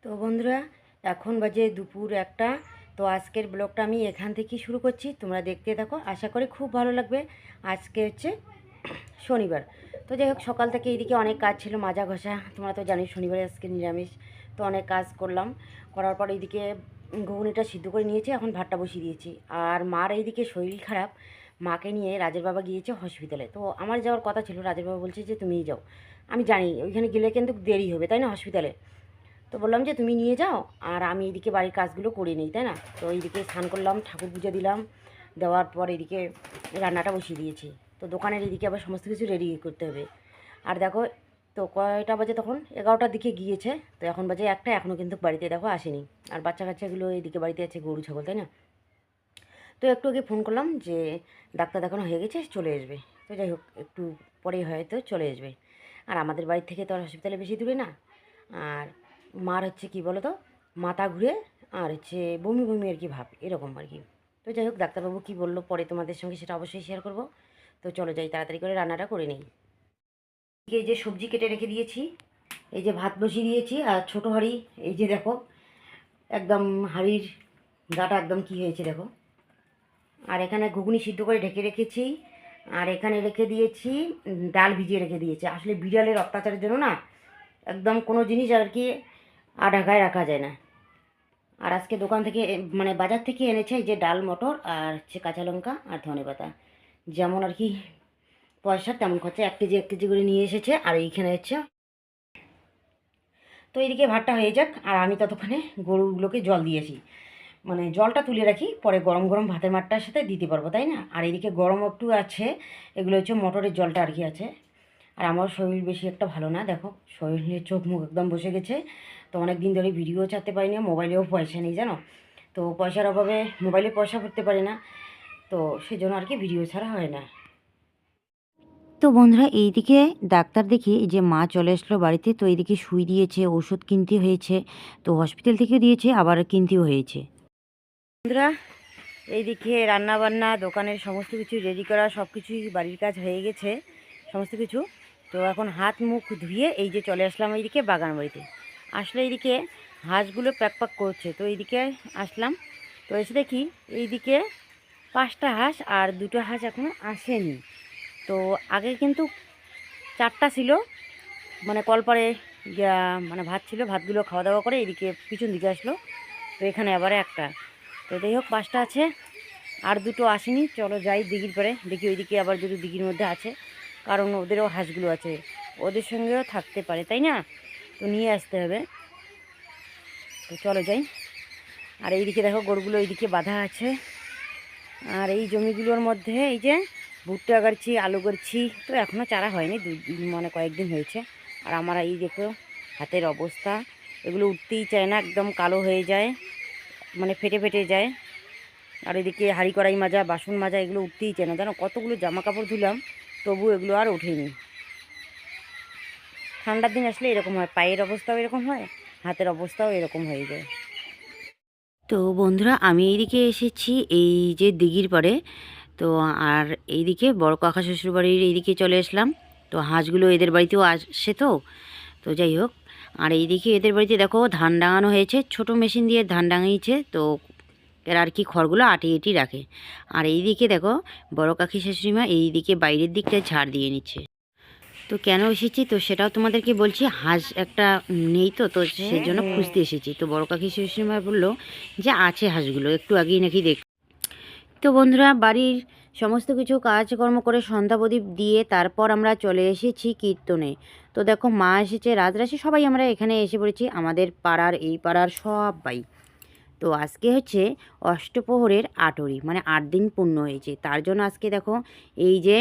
তো বন্ধুরা, এখন বাজে দুপুর একটা। তো আজকের ব্লগটা আমি এখান থেকেই শুরু করছি, তোমরা দেখতে থাকো, আশা করি খুব ভালো লাগবে। আজকে হচ্ছে শনিবার। তো যাই হোক, সকাল থেকে এইদিকে অনেক কাজ ছিল, মাজা ঘষা, তোমরা তো জানোই শনিবারে আজকে নিরামিষ। তো অনেক কাজ করলাম, করার পর এইদিকে ঘুগনিটা সিদ্ধ করে নিয়েছি, এখন ভাতটা বসিয়ে দিয়েছি। আর মার এইদিকে শরীর খারাপ, মাকে নিয়ে রাজের বাবা গিয়েছে হসপিটালে। তো আমার যাওয়ার কথা ছিল, রাজের বাবা বলছে যে তুমিই যাও। আমি জানি ওইখানে গেলে কিন্তু দেরি হবে, তাই না, হসপিটালে। তো বললাম যে তুমি নিয়ে যাও, আর আমি এদিকে বাড়ির কাজগুলো করে নিই, তাই না। তো এইদিকে স্নান করলাম, ঠাকুর পুজো দিলাম, দেওয়ার পর এদিকে রান্নাটা বসিয়ে দিয়েছি। তো দোকানের এদিকে আবার সমস্ত কিছু রেডি করতে হবে। আর দেখো, তো কয়টা বাজে, তখন 11টার দিকে গিয়েছে। তো এখন বাজে একটা, এখনও কিন্তু বাড়িতে দেখো আসেনি। আর বাচ্চা কাচ্চাগুলো এদিকে বাড়িতে আছে, গরু ছাগল, তাই না। তো একটু আগে ফোন করলাম যে ডাক্তার দেখানো হয়ে গেছে, চলে আসবে। তো যাই হোক, একটু পরে হয়তো চলে আসবে। আর আমাদের বাড়ি থেকে তো আর হসপিটালে বেশি দূরে না। আর মার হচ্ছে কি বলো তো, মাথা ঘুরে আর হচ্ছে বমি বমি আর কি ভাব, এরকম আর কি। তো যাই হোক, ডাক্তারবাবু কী বললো পরে তোমাদের সঙ্গে সেটা অবশ্যই শেয়ার করব। তো চলো যাই, তাড়াতাড়ি করে রান্নাটা করে নিই। এই যে সবজি কেটে রেখে দিয়েছি, এই যে ভাত বসিয়ে দিয়েছি, আর ছোটো হাঁড়ি, এই যে দেখো একদম হাঁড়ির গাটা একদম কি হয়েছে দেখো। আর এখানে ঘুগনি সিদ্ধ করে ঢেকে রেখেছি। আর এখানে রেখে দিয়েছি ডাল ভিজিয়ে রেখে দিয়েছি। আসলে বিড়ালের অত্যাচারের জন্য না, একদম কোনো জিনিস আর কি ঢাকায় রাখা যায় না। আর আজকে দোকান থেকে মানে বাজার থেকে এনেছে এই যে ডাল, মটর, আর হচ্ছে কাঁচা লঙ্কা আর ধনেপাতা। যেমন আর কি পয়সা তেমন খরচা, 1 কেজি করে নিয়ে এসেছে। আর এইখানে হচ্ছে, তো এইদিকে ভাতটা হয়ে যাক, আর আমি ততক্ষণে গরুগুলোকে জল দিয়েছি। মানে জলটা তুলে রাখি, পরে গরম গরম ভাতের মাঠটার সাথে দিতে পারবো, তাই না। আর এদিকে গরম একটু আছে, এগুলো হচ্ছে মটরের জলটা আর কি আছে। আর আমার শরীর বেশি একটা ভালো না, দেখো শরীরে চোখ মুখ একদম বসে গেছে। তো অনেক দিন ধরে ভিডিও ছাড়তে পারি না, মোবাইলেও পয়সা নেই জানো। তো পয়সার অভাবে মোবাইলে পয়সা করতে পারি না, তো সেই জন্য আর কি ভিডিও ছাড়া হয় না। তো বন্ধুরা, এইদিকে ডাক্তার দেখি যে মা চলে আসলো বাড়িতে। তো এইদিকে সুই দিয়েছে, ওষুধ কিনতে হয়েছে, তো হসপিটাল থেকে দিয়েছে, আবার কিনতেও হয়েছে। বন্ধুরা, এইদিকে রান্না বান্না, দোকানের সমস্ত কিছু রেডি করা, সব কিছুই বাড়ির কাজ হয়ে গেছে সমস্ত কিছু। তো এখন হাত মুখ ধুয়ে এই যে চলে আসলাম এইদিকে বাগান বাড়িতে। আসলে এইদিকে হাঁসগুলো প্যাক প্যাক করছে, তো এইদিকে আসলাম। তো এসে দেখি এইদিকে 5টা হাঁস, আর 2টো হাঁস এখনও আসেনি। তো আগে কিন্তু 4টা ছিল, মানে কলপারে মানে ভাত ছিল, ভাতগুলো খাওয়া দাওয়া করে এইদিকে পিছন দিকে আসলো। তো এখানে আবার একটা। তো যাই হোক, 5টা আছে, আর 2টো আসেনি। চলো যাই দিঘির পাড়ে, দেখি ওইদিকে আবার যদি দিঘির মধ্যে আছে, কারণ ওদেরও হাঁসগুলো আছে, ওদের সঙ্গেও থাকতে পারে, তাই না। তো নিয়ে আসতে হবে। তো চলো যাই। আর এইদিকে দেখো গরুগুলো এইদিকে বাঁধা আছে। আর এই জমিগুলোর মধ্যে এই যে ভুট্টা গাড়ছি, আলু গাড়ছি। তো এখনও চারা হয়নি, মানে কয়েকদিন হয়েছে। আর আমার এই দেখো হাতের অবস্থা, এগুলো উঠতেই চায় না, একদম কালো হয়ে যায়, মানে ফেটে ফেটে যায়। আর এদিকে হাঁড়ি কড়াই মাজা, বাসন মাজা, এগুলো উঠতেই চায় না জানো। কতগুলো জামা কাপড় ধুলাম, তবু এগুলো আর ওঠেনি। ঠান্ডার দিন আসলে এরকম হয়, পায়ের অবস্থাও এরকম হয়, হাতের অবস্থাও এরকম হয়ে যায়। তো বন্ধুরা, আমি এইদিকে এসেছি এই যে দিঘির পাড়ে। তো আর এইদিকে বড় কাকা শ্বশুরবাড়ির এইদিকে চলে আসলাম। তো হাঁসগুলো এদের বাড়িতেও আসে। তো তো যাই হোক, আর এইদিকে এদের বাড়িতে দেখো ধান ডাঙানো হয়েছে, ছোট মেশিন দিয়ে ধান ডাঙিয়েছে। তো এরা আর কি খড়গুলো আটি এটি রাখে। আর এইদিকে দেখো বড় কাকি শাশুড়িমা এইদিকে বাইরের দিকটায় ঝাড় দিয়ে নিচ্ছে। তো কেন এসেছি তো সেটাও তোমাদেরকে বলছি। হাঁস একটা নেই, তো তো সেই জন্য খুঁজতে এসেছি। তো বড় কাকি শাশুড়িমা বললো যে আছে হাঁসগুলো, একটু আগেই নাকি দেখ। তো বন্ধুরা, বাড়ির সমস্ত কিছু কাজকর্ম করে সন্ধ্যা প্রদীপ দিয়ে তারপর আমরা চলে এসেছি কীর্তনে। তো দেখো মা এসেছে, রাজরাশি সবাই আমরা এখানে এসে পড়েছি, আমাদের পাড়ার এই পাড়ার সবাই। তো আজকে হচ্ছে অষ্টপ্রহরের আটরি, মানে 8 দিন পূর্ণ হয়েছে। তার জন্য আজকে দেখো এই যে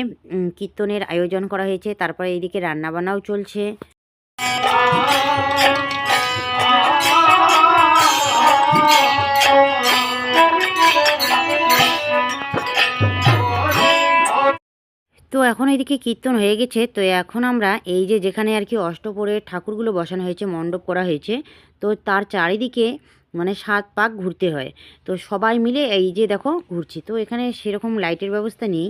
কীর্তনের আয়োজন করা হয়েছে, তারপরে এইদিকে রান্নাবান্নাও চলছে। তো এখন এইদিকে কীর্তন হয়ে গেছে। তো এখন আমরা এই যে যেখানে আর কি অষ্টপ্রহরের ঠাকুরগুলো বসানো হয়েছে, মণ্ডপ করা হয়েছে, তো তার চারিদিকে মানে 7 পাক ঘুরতে হয়। তো সবাই মিলে এই যে দেখো ঘুরছি। তো এখানে সেরকম লাইটের ব্যবস্থা নেই।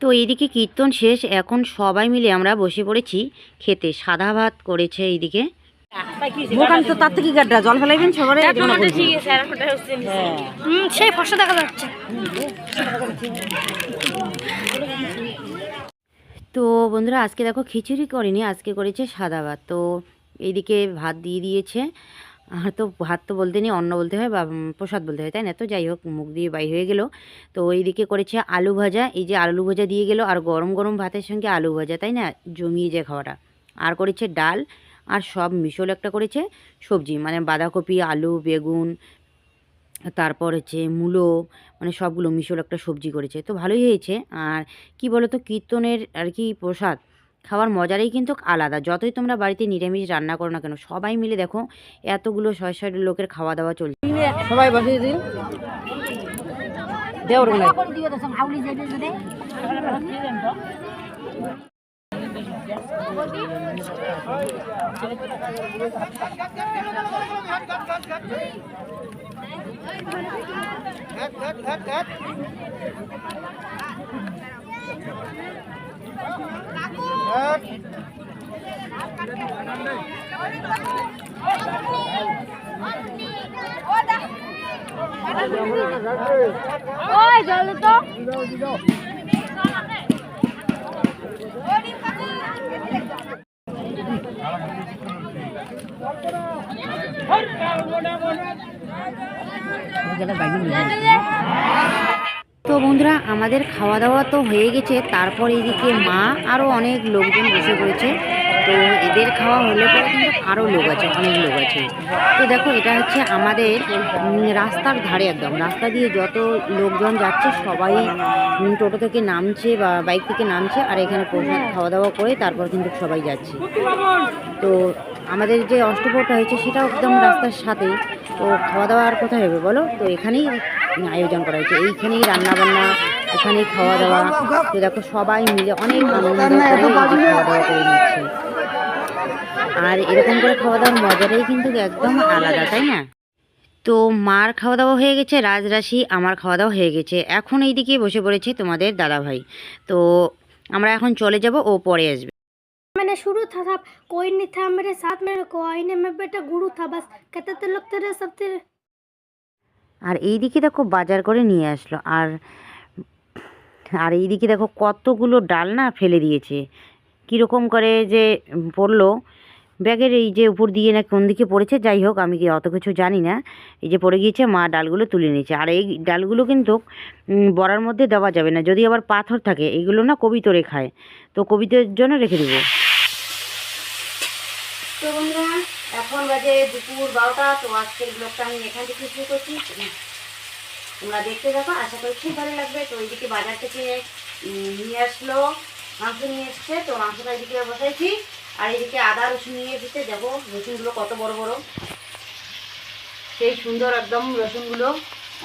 তো এইদিকে কীর্তন শেষ, এখন সবাই মিলে আমরা বসে পড়েছি খেতে। সাদা ভাত করেছে এইদিকে। দোকান তো তার থেকে গাড্ডা জল ফেলাইবেন সবারে। সেই ফসা দেখা যাচ্ছে। তো বন্ধুরা আজকে দেখো খিচুড়ি করেনি, আজকে করেছে সাদা ভাত। তো এইদিকে ভাত দিয়ে দিয়েছে। আর তো ভাত তো বলতে নেই, অন্ন বলতে হয় বা প্রসাদ বলতে হয়, তাই না? তো যাই হোক, মুখ দিয়ে বাইর হয়ে গেল। তো এইদিকে করেছে আলু ভাজা, এই যে আলু ভাজা দিয়ে গেল, আর গরম গরম ভাতের সঙ্গে আলু ভাজা, তাই না? জমিয়ে যায় খাওয়াটা। আর করেছে ডাল, আর সব মিশল একটা করেছে সবজি, মানে বাঁধাকপি, আলু, বেগুন, তারপর হচ্ছে মূলো, মানে সবগুলো মিশল একটা সবজি করেছে। তো ভালোই হয়েছে। আর কি বলো তো, কীর্তনের আর কি প্রসাদ খাওয়ার মজাটাই কিন্তু আলাদা। যতই তোমরা বাড়িতে নিরামিষ রান্না করো না কেন, সবাই মিলে দেখো এতগুলো 6-7 লোকের খাওয়া দাওয়া চলছে। সবাই বসে দিন ওই জল তো তো বন্ধুরা আমাদের খাওয়া দাওয়া তো হয়ে গেছে। তারপর এইদিকে মা আরও অনেক লোকজন বসে পড়েছে। তো এদের খাওয়া হলে পরে কিন্তু আরও লোক আছে, অনেক লোক আছে। তো দেখো এটা হচ্ছে আমাদের রাস্তার ধারে, একদম রাস্তা দিয়ে যত লোকজন যাচ্ছে সবাই টোটো থেকে নামছে বা বাইক থেকে নামছে, আর এখানে প্রসাদ খাওয়া দাওয়া করে তারপর কিন্তু সবাই যাচ্ছে। তো আমাদের যে অষ্টপ্রহরটা হয়েছে সেটাও একদম রাস্তার সাথেই। তো খাওয়া দাওয়া আর কোথায় হবে বলো? তো এখানেই আয়োজন করা হয়েছে, এইখানেই রান্নাবান্না, এখানেই খাওয়া দাওয়া। তো দেখো সবাই মিলে অনেক আনন্দ করে খাওয়া দাওয়া করে নিচ্ছে। আর এরকম করে খাওয়া দাওয়ার মজাটাই কিন্তু একদম আলাদা, তাই না? তো মার খাওয়া দাওয়া হয়ে গেছে, রাজরাশি আমার খাওয়া দাওয়া হয়ে গেছে। এখন এইদিকে বসে পড়েছে তোমাদের দাদাভাই। তো আমরা এখন চলে যাব, ও পরে আসবে। मैंने शुरू था सब कोई नहीं था मेरे साथ मेरे कोई नहीं मैं बेटा गुरु था बस कहते थे लोग तेरे सब तेरे। আর এইদিকে দেখো বাজার করে নিয়ে আসলো। আর আর এইদিকে দেখো কতগুলো ডাল না ফেলে দিয়েছে, কীরকম করে যে পড়লো ব্যাগের এই যে উপর দিয়ে না কোন দিকে পড়েছে, যাই হোক আমি কি অত কিছু জানি না। এই যে পড়ে গিয়েছে, মা ডালগুলো তুলে নিয়েছে। আর এই ডালগুলো কিন্তু বড়ার মধ্যে দেওয়া যাবে না, যদি আবার পাথর থাকে এইগুলো না কবিতরে খায়, তো কবিতর জন্য রেখে দেবো। তো বন্ধুরা এখন বাজে দুপুর 12টা। তো আজকের ব্লগটা আমি এখান থেকে শুরু করছি, তোমরা দেখতে থাকো, আশা করি খুব ভালো লাগবে। তো এইদিকে বাজার থেকে নিয়ে আসলো, মাংস নিয়ে এসছে। তো মাংসটা এইদিকে বসাইছি, আর এইদিকে আদা রসুন নিয়ে এসেছে। দেখো রসুনগুলো কত বড় বড়, সেই সুন্দর একদম রসুনগুলো,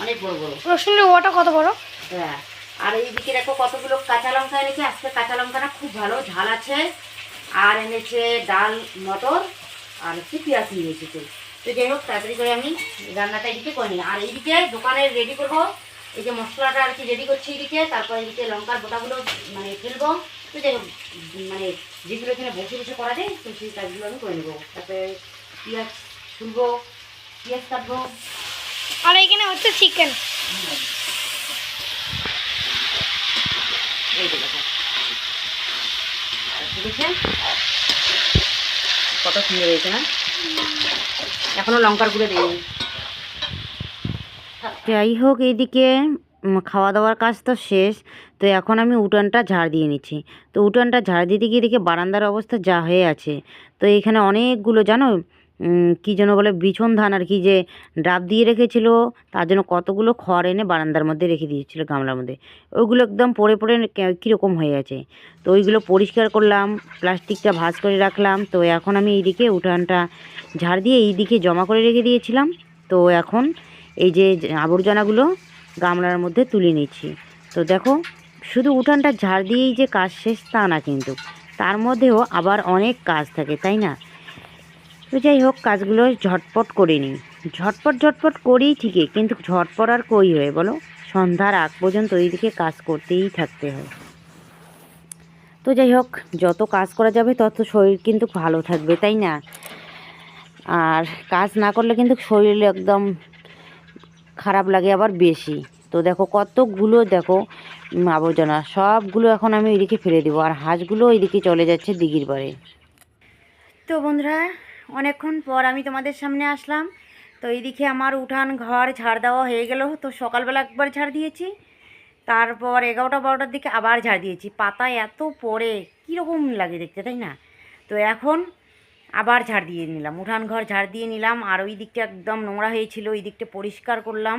অনেক বড় বড় রসুনের ওটা কত বড়। হ্যাঁ, আর এইদিকে দেখো কতগুলো কাঁচা লঙ্কা এনেছে। আজকে কাঁচা লঙ্কাটা খুব ভালো ঝাল আছে। আর এনেছে ডাল, মটর, আর হচ্ছে পেঁয়াজ নিয়ে এসেছে। তো যাই হোক তাড়াতাড়ি করে আমি রান্নাটা এদিকে করে নিই। আর এইদিকে দোকানে রেডি করবো, এই যে মশলাটা আর কি রেডি করছি এদিকে। তারপর এদিকে লঙ্কার বোটাগুলো মানে ফেলবো। তো যাই হোক মানে যেগুলো এখানে বসে বসে করা যায়, তো সেই কাজগুলো আমি করে নেবো। তারপরে পেঁয়াজ তুলবো, পেঁয়াজ কাটবো। আর এখানে হচ্ছে চিকেন। এই যে দেখো দেখেছেন কত সুন্দর হয়েছে না? এখনো লঙ্কার গুঁড়ো দিইনি। যাই হোক এইদিকে খাওয়া দাওয়ার কাজ তো শেষ। তো এখন আমি উঠানটা ঝাড় দিয়ে নিচ্ছি। তো উঠানটা ঝাড় দিতে গিয়ে দেখি বারান্দার অবস্থা যা হয়ে আছে। তো এখানে অনেকগুলো জানো কী যেন বলে বিছন ধান আর কি, যে ডাব দিয়ে রেখেছিল, তার জন্য কতগুলো খড় এনে বারান্দার মধ্যে রেখে দিয়েছিল গামলার মধ্যে। ওইগুলো একদম পড়ে পড়ে কীরকম হয়ে আছে। তো ওইগুলো পরিষ্কার করলাম, প্লাস্টিকটা ভাঁজ করে রাখলাম। তো এখন আমি এইদিকে উঠানটা ঝাড় দিয়ে এইদিকে জমা করে রেখে দিয়েছিলাম। তো এখন এই যে আবর্জনাগুলো গামলার মধ্যে তুলে নিচ্ছি। তো দেখো শুধু উঠানটা ঝাড় দিয়েই যে কাজ শেষ তা না, কিন্তু তার মধ্যেও আবার অনেক কাজ থাকে, তাই না? তো যাই হোক কাজগুলো ঝটপট করে নিই, ঝটপট করি ঠিকই, কিন্তু ঝটপট আর কই হয় বলো? সন্ধ্যার আগ পর্যন্ত এইদিকে কাজ করতেই থাকতে হয়। তো যাই হোক, যত কাজ করা যাবে তত শরীর কিন্তু ভালো থাকবে, তাই না? আর কাজ না করলে কিন্তু শরীর একদম খারাপ লাগে আবার বেশি। তো দেখো কতগুলো, দেখো আবর্জনা সবগুলো এখন আমি ওইদিকে ফেলে দেবো, আর হাঁসগুলো ওইদিকে চলে যাচ্ছে দিঘির পাড়ে। তো বন্ধুরা, অনেকক্ষণ পর আমি তোমাদের সামনে আসলাম। তো এইদিকে আমার উঠান ঘর ঝাড় দেওয়া হয়ে গেল। তো সকালবেলা একবার ঝাড় দিয়েছি, তারপর 11টা 12টার দিকে আবার ঝাড় দিয়েছি। পাতা এত পড়ে কীরকম লাগে দেখতে, তাই না? তো এখন আবার ঝাড় দিয়ে নিলাম, উঠান ঘর ঝাড় দিয়ে নিলাম। আর ওই দিকটা একদম নোংরা হয়েছিল, ওই দিকটা পরিষ্কার করলাম।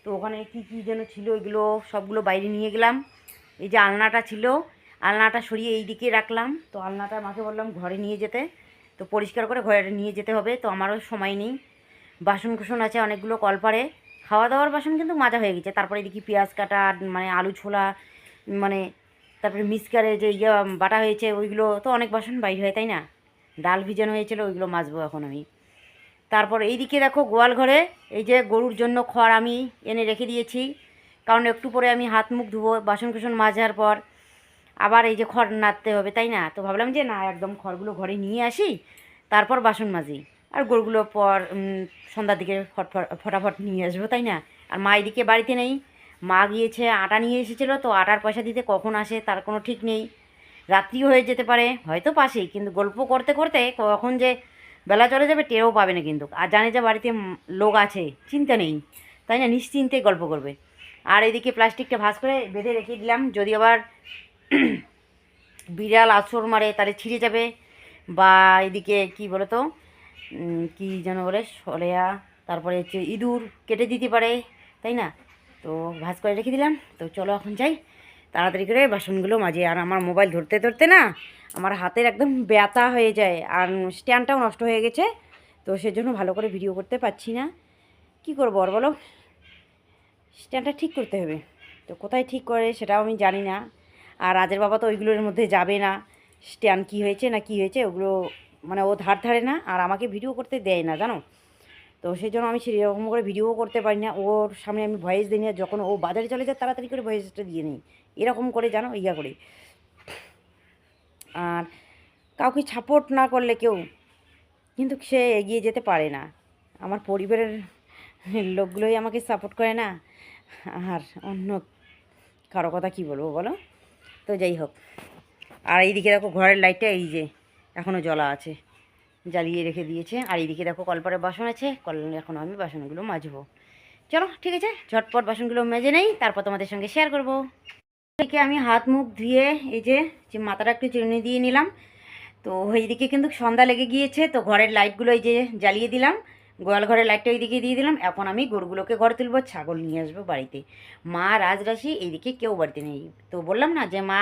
তো ওখানে কী কী যেন ছিল, ওইগুলো সবগুলো বাইরে নিয়ে গেলাম। এই যে আলনাটা ছিল, আলনাটা সরিয়ে এই দিকে রাখলাম। তো আলনাটা মাকে বললাম ঘরে নিয়ে যেতে, তো পরিষ্কার করে ঘরে নিয়ে যেতে হবে। তো আমারও সময় নেই, বাসন কুসন আছে অনেকগুলো কলপারে। খাওয়া দাওয়ার বাসন কিন্তু মাজা হয়ে গেছে। তারপরে এদিকে পেঁয়াজ কাটা, মানে আলু ছোলা, মানে তারপরে মিক্সচারে যে বাটা হয়েছে ওইগুলো, তো অনেক বাসন বাইর হয়, তাই না? ডাল ভিজানো হয়েছিল, ওইগুলো মাজবো এখন আমি। তারপর এইদিকে দেখো গোয়াল ঘরে এই যে গরুর জন্য খড় আমি এনে রেখে দিয়েছি, কারণ একটু পরে আমি হাত মুখ ধুবো বাসন কুসন মাজার পর। আবার এই যে খড় নাড়তে হবে, তাই না? তো ভাবলাম যে না, একদম খড়গুলো ঘরে নিয়ে আসি, তারপর বাসন মাজি। আর গরুগুলো পর সন্ধ্যার দিকে ফটাফট নিয়ে আসবো, তাই না? আর মা এদিকে বাড়িতে নেই, মা গিয়েছে আটা নিয়ে এসেছিলো। তো আটার পয়সা দিতে কখন আসে তার কোনো ঠিক নেই, রাত্রিও হয়ে যেতে পারে, হয়তো পাশেই, কিন্তু গল্প করতে করতে কখন যে বেলা চলে যাবে টেরও পাবে না কিন্তু। আর জানে যে বাড়িতে লোক আছে, চিন্তা নেই, তাই না? নিশ্চিন্তে গল্প করবে। আর এদিকে প্লাস্টিকটা ভাঁজ করে বেঁধে রেখে দিলাম, যদি আবার বিড়াল আছর মারে তাহলে ছিঁড়ে যাবে, বা এদিকে কি বলো তো, কী যেন বলে, সরেয়া, তারপরে হচ্ছে ইঁদুর কেটে দিতে পারে, তাই না? তো ভাঁজ করে রেখে দিলাম। তো চলো এখন যাই, তাড়াতাড়ি করে বাসনগুলো মাঝে। আর আমার মোবাইল ধরতে ধরতে না আমার হাতের একদম ব্যথা হয়ে যায়, আর স্ট্যান্ডটাও নষ্ট হয়ে গেছে। তো সেজন্য ভালো করে ভিডিও করতে পারছি না। কি করবো আর বলো, স্ট্যান্ডটা ঠিক করতে হবে। তো কোথায় ঠিক করে সেটাও আমি জানি না। আর রাজের বাবা তো ওইগুলোর মধ্যে যাবে না, স্ট্যান্ড কী হয়েছে না কী হয়েছে ওগুলো, মানে ও ধার ধারে না, আর আমাকে ভিডিও করতে দেয় না, জানো? তো সেই জন্য আমি সেরকম করে ভিডিও করতে পারি না, ওর সামনে আমি ভয়েস দিই না। যখন ও বাজারে চলে যায় তাড়াতাড়ি করে ভয়েসটা দিয়ে নিই, এরকম করে, জানো, ইয়া করে। আর কাউকে সাপোর্ট না করলে কেউ কিন্তু সে এগিয়ে যেতে পারে না। আমার পরিবারের লোকগুলোই আমাকে সাপোর্ট করে না, আর অন্য কারো কথা কী বলবো বলো? তো যাই হোক, আর এইদিকে দেখো ঘরের লাইটটা এই যে এখনও জ্বলা আছে, জ্বালিয়ে রেখে দিয়েছে। আর এইদিকে দেখো কলপারে বাসন আছে, এখন আমি বাসনগুলো মাজবো। চলো ঠিক আছে, ঝটপট বাসনগুলো মেজে নেই, তারপর তোমাদের সঙ্গে শেয়ার করবো। এদিকে আমি হাত মুখ ধুয়ে এই যে মাথাটা একটু চিরুনি দিয়ে নিলাম। তো এইদিকে কিন্তু সন্ধ্যা লেগে গিয়েছে, তো ঘরের লাইটগুলো এই যে জ্বালিয়ে দিলাম, গোয়াল ঘরের লাইটটা এইদিকে দিয়ে দিলাম। এখন আমি গরুগুলোকে ঘরে তুলবো, ছাগল নিয়ে আসবো বাড়িতে। মা রাজরাশি এইদিকে কেউ বাড়িতে নেই। তো বললাম না যে মা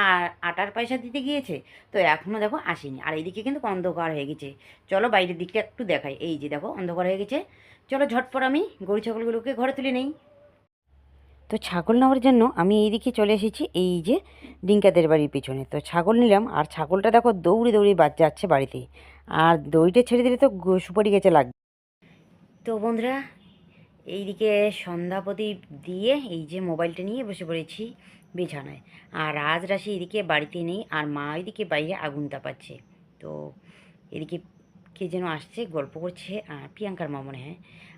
আটার পয়সা দিতে গিয়েছে, তো এখনও দেখো আসেনি। আর এইদিকে কিন্তু অন্ধকার হয়ে গেছে, চলো বাইরের দিকটা একটু দেখাই। এই যে দেখো অন্ধকার হয়ে গেছে, চলো ঝটপট আমি গরু ছাগলগুলোকে ঘরে তুলে নেই। তো ছাগল নেওয়ার জন্য আমি এইদিকে চলে এসেছি, এই যে ডিঙ্কাদের বাড়ির পিছনে। তো ছাগল নিলাম, আর ছাগলটা দেখো দৌড়ে দৌড়ে যাচ্ছে বাড়িতে, আর দড়িটা ছেড়ে দিলে তো সুপারি গাছে লাগবে। তো বন্ধুরা, এইদিকে সন্ধ্যা প্রদীপ দিয়ে এই যে মোবাইলটা নিয়ে বসে পড়েছি বিছানায়। আর রাজরাশি এদিকে বাড়িতে নেই, আর মা এদিকে বাইরে আগুন তাপাচ্ছে। তো এদিকে কে যেন আসছে, গল্প করছে, আর প্রিয়াঙ্কার মা মনে হয়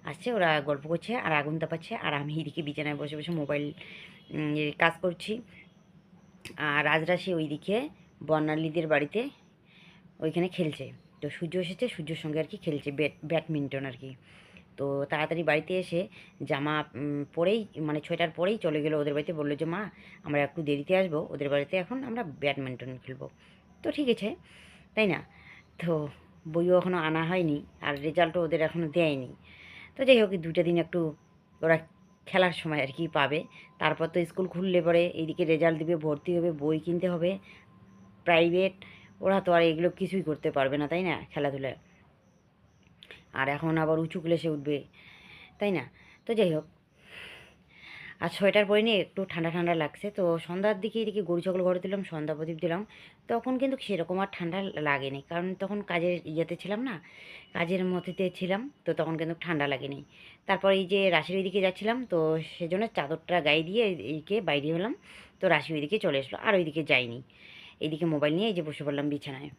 আসছে, ওরা গল্প করছে আর আগুন তাপাচ্ছে। আর আমি এদিকে বিছানায় বসে বসে মোবাইল কাজ করছি। আর রাজরাশি ওইদিকে বর্ণালীদের বাড়িতে ওইখানে খেলছে। তো সূর্য এসেছে, সূর্যের সঙ্গে আর কি খেলছে, ব্যাডমিন্টন আর কি। তো তাড়াতাড়ি বাড়িতে এসে জামা পরেই, মানে সোয়েটার পরেই চলে গেলো ওদের বাড়িতে, বললো যে মা আমরা একটু দেরিতে আসবো ওদের বাড়িতে, এখন আমরা ব্যাডমিন্টন খেলবো। তো ঠিক আছে, তাই না? তো বইও এখনও আনা হয়নি, আর রেজাল্টও ওদের এখনও দেয়নি। তো যাই হোক, 2টা দিন একটু ওরা খেলার সময় আর কি পাবে। তারপর তো স্কুল খুললে পরে এইদিকে রেজাল্ট দিবে, ভর্তি হবে, বই কিনতে হবে, প্রাইভেট, ওরা তো আর এগুলো কিছুই করতে পারবে না, তাই না? খেলাধুলায় আর এখন আবার উঁচু ক্লাসে উঠবে, তাই না? তো যাই হোক, আর সোয়েটার পরে নিয়ে একটু ঠান্ডা ঠান্ডা লাগছে। তো সন্ধ্যার দিকে এদিকে গরু ছাগল ঘরে দিলাম, সন্ধ্যা প্রদীপ দিলাম। তখন কিন্তু সেরকম আর ঠান্ডা লাগেনি, কারণ তখন কাজের ইয়েতে ছিলাম না, কাজের মধ্যেতে ছিলাম, তো তখন কিন্তু ঠান্ডা লাগেনি। তারপর এই যে রাশির ওইদিকে যাচ্ছিলাম, তো সেজন্য চাদরটা গায়ে দিয়ে এইদিকে বাইরে হলাম। তো রাশি ওইদিকে চলে আসলো, আর ওইদিকে যাইনি। এইদিকে মোবাইল নিয়ে এই যে বসে পড়লাম বিছানায়।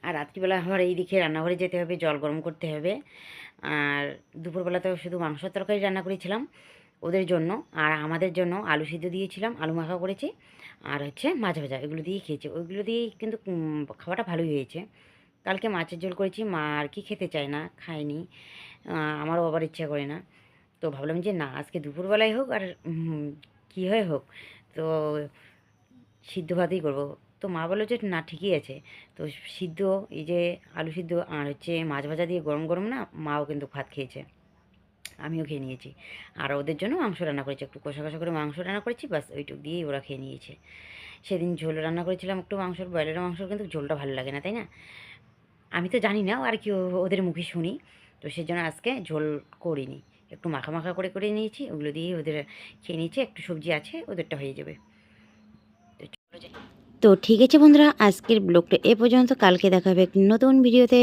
আর রাত্রিবেলা আমার এইদিকে রান্নাঘরে যেতে হবে, জল গরম করতে হবে। আর দুপুরবেলাতেও শুধু মাংস তরকারি রান্না করেছিলাম ওদের জন্য, আর আমাদের জন্য আলু সিদ্ধ দিয়েছিলাম, আলু মাখা করেছি, আর হচ্ছে মাছ ভাজা, এগুলো দিয়ে খেয়েছি। ওইগুলো দিয়েই কিন্তু খাওয়াটা ভালোই হয়েছে। কালকে মাছের ঝোল করেছি, মা আর কি খেতে চায় না, খায়নি, আমারও আবার ইচ্ছা করে না। তো ভাবলাম যে না, আজকে দুপুরবেলায় হোক আর কী হয়ে হোক, তো সিদ্ধ ভাতই করবো। তো মা বললো যে না ঠিকই আছে। তো সিদ্ধ, এই যে আলু সিদ্ধ আর হচ্ছে মাছ ভাজা দিয়ে গরম গরম না, মাও কিন্তু ভাত খেয়েছে, আমিও খেয়ে নিয়েছি। আর ওদের জন্য মাংস রান্না করেছি, একটু কষা কষা করে মাংস রান্না করেছি, বাস ওইটুক দিয়েই ওরা খেয়ে নিয়েছে। সেদিন ঝোল রান্না করেছিলাম একটু মাংসর, ব্রয়লারের মাংসর কিন্তু ঝোলটা ভালো লাগে না, তাই না? আমি তো জানি না আর কি, ওদের মুখে শুনি, তো সেজন্য আজকে ঝোল করিনি, একটু মাখা মাখা করে করে নিয়েছি, ওগুলো দিয়েই ওদের খেয়ে নিয়েছে। একটু সবজি আছে, ওদেরটা হয়ে যাবে। তো ঠিক আছে বন্ধুরা, আজকের ব্লগটা এ পর্যন্ত। কালকে দেখা হবে এক নতুন ভিডিওতে।